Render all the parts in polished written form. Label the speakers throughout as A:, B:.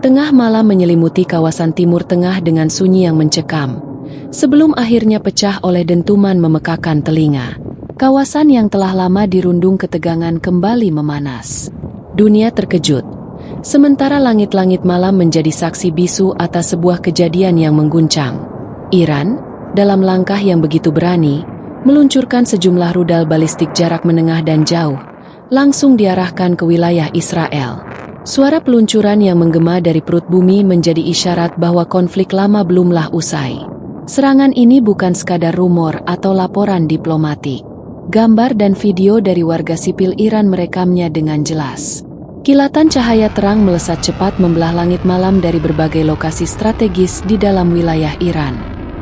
A: Tengah malam menyelimuti kawasan Timur Tengah dengan sunyi yang mencekam, sebelum akhirnya pecah oleh dentuman memekakan telinga. Kawasan yang telah lama dirundung ketegangan kembali memanas. Dunia terkejut, sementara langit-langit malam menjadi saksi bisu atas sebuah kejadian yang mengguncang. Iran, dalam langkah yang begitu berani, meluncurkan sejumlah rudal balistik jarak menengah dan jauh, langsung diarahkan ke wilayah Israel. Suara peluncuran yang menggema dari perut bumi menjadi isyarat bahwa konflik lama belumlah usai. Serangan ini bukan sekadar rumor atau laporan diplomatik. Gambar dan video dari warga sipil Iran merekamnya dengan jelas. Kilatan cahaya terang melesat cepat membelah langit malam dari berbagai lokasi strategis di dalam wilayah Iran.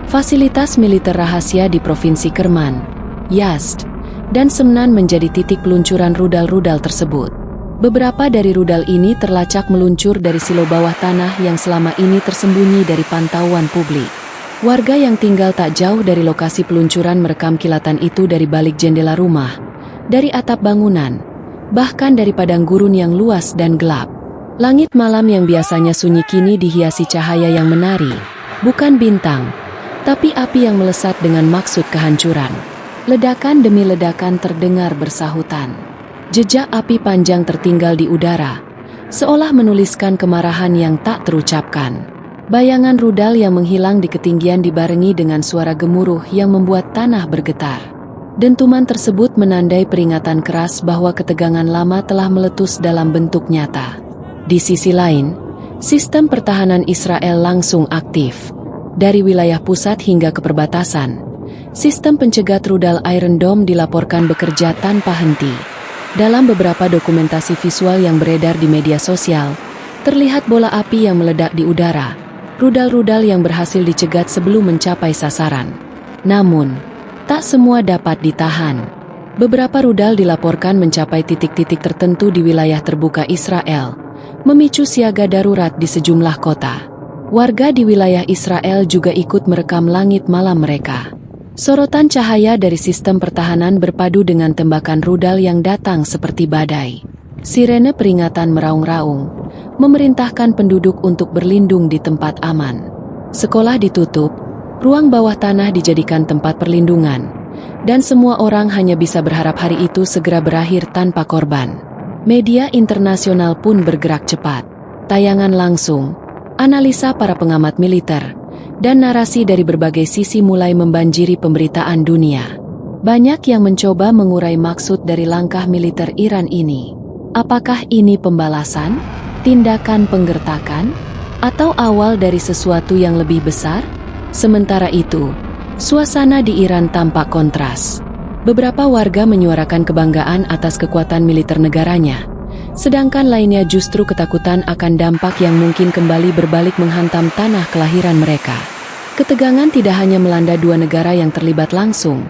A: Fasilitas militer rahasia di Provinsi Kerman, Yazd, dan Semnan menjadi titik peluncuran rudal-rudal tersebut. Beberapa dari rudal ini terlacak meluncur dari silo bawah tanah yang selama ini tersembunyi dari pantauan publik. Warga yang tinggal tak jauh dari lokasi peluncuran merekam kilatan itu dari balik jendela rumah, dari atap bangunan, bahkan dari padang gurun yang luas dan gelap. Langit malam yang biasanya sunyi kini dihiasi cahaya yang menari, bukan bintang, tapi api yang melesat dengan maksud kehancuran. Ledakan demi ledakan terdengar bersahutan. Jejak api panjang tertinggal di udara, seolah menuliskan kemarahan yang tak terucapkan. Bayangan rudal yang menghilang di ketinggian dibarengi dengan suara gemuruh yang membuat tanah bergetar. Dentuman tersebut menandai peringatan keras bahwa ketegangan lama telah meletus dalam bentuk nyata. Di sisi lain, sistem pertahanan Israel langsung aktif. Dari wilayah pusat hingga ke perbatasan, sistem pencegat rudal Iron Dome dilaporkan bekerja tanpa henti. Dalam beberapa dokumentasi visual yang beredar di media sosial, terlihat bola api yang meledak di udara, rudal-rudal yang berhasil dicegat sebelum mencapai sasaran. Namun, tak semua dapat ditahan. Beberapa rudal dilaporkan mencapai titik-titik tertentu di wilayah terbuka Israel, memicu siaga darurat di sejumlah kota. Warga di wilayah Israel juga ikut merekam langit malam mereka. Sorotan cahaya dari sistem pertahanan berpadu dengan tembakan rudal yang datang seperti badai. Sirene peringatan meraung-raung, memerintahkan penduduk untuk berlindung di tempat aman. Sekolah ditutup, ruang bawah tanah dijadikan tempat perlindungan, dan semua orang hanya bisa berharap hari itu segera berakhir tanpa korban. Media internasional pun bergerak cepat. Tayangan langsung, analisa para pengamat militer, dan narasi dari berbagai sisi mulai membanjiri pemberitaan dunia. Banyak yang mencoba mengurai maksud dari langkah militer Iran ini. Apakah ini pembalasan, tindakan penggertakan, atau awal dari sesuatu yang lebih besar? Sementara itu, suasana di Iran tampak kontras. Beberapa warga menyuarakan kebanggaan atas kekuatan militer negaranya, sedangkan lainnya justru ketakutan akan dampak yang mungkin kembali berbalik menghantam tanah kelahiran mereka. Ketegangan tidak hanya melanda dua negara yang terlibat langsung,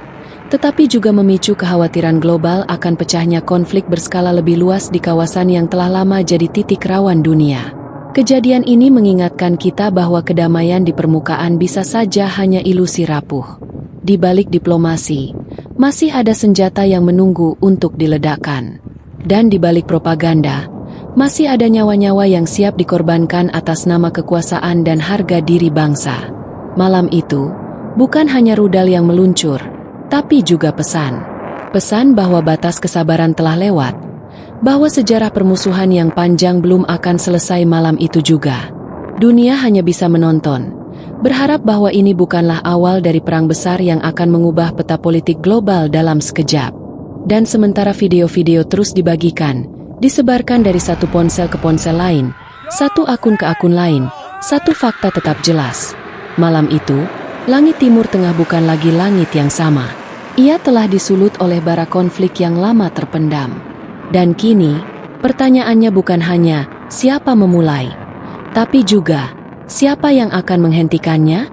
A: tetapi juga memicu kekhawatiran global akan pecahnya konflik berskala lebih luas di kawasan yang telah lama jadi titik rawan dunia. Kejadian ini mengingatkan kita bahwa kedamaian di permukaan bisa saja hanya ilusi rapuh. Di balik diplomasi, masih ada senjata yang menunggu untuk diledakkan. Dan di balik propaganda, masih ada nyawa-nyawa yang siap dikorbankan atas nama kekuasaan dan harga diri bangsa. Malam itu, bukan hanya rudal yang meluncur, tapi juga pesan. Pesan bahwa batas kesabaran telah lewat, bahwa sejarah permusuhan yang panjang belum akan selesai malam itu juga. Dunia hanya bisa menonton, berharap bahwa ini bukanlah awal dari perang besar yang akan mengubah peta politik global dalam sekejap. Dan sementara video-video terus dibagikan, disebarkan dari satu ponsel ke ponsel lain, satu akun ke akun lain, satu fakta tetap jelas. Malam itu, langit Timur Tengah bukan lagi langit yang sama. Ia telah disulut oleh bara konflik yang lama terpendam. Dan kini, pertanyaannya bukan hanya siapa memulai, tapi juga siapa yang akan menghentikannya.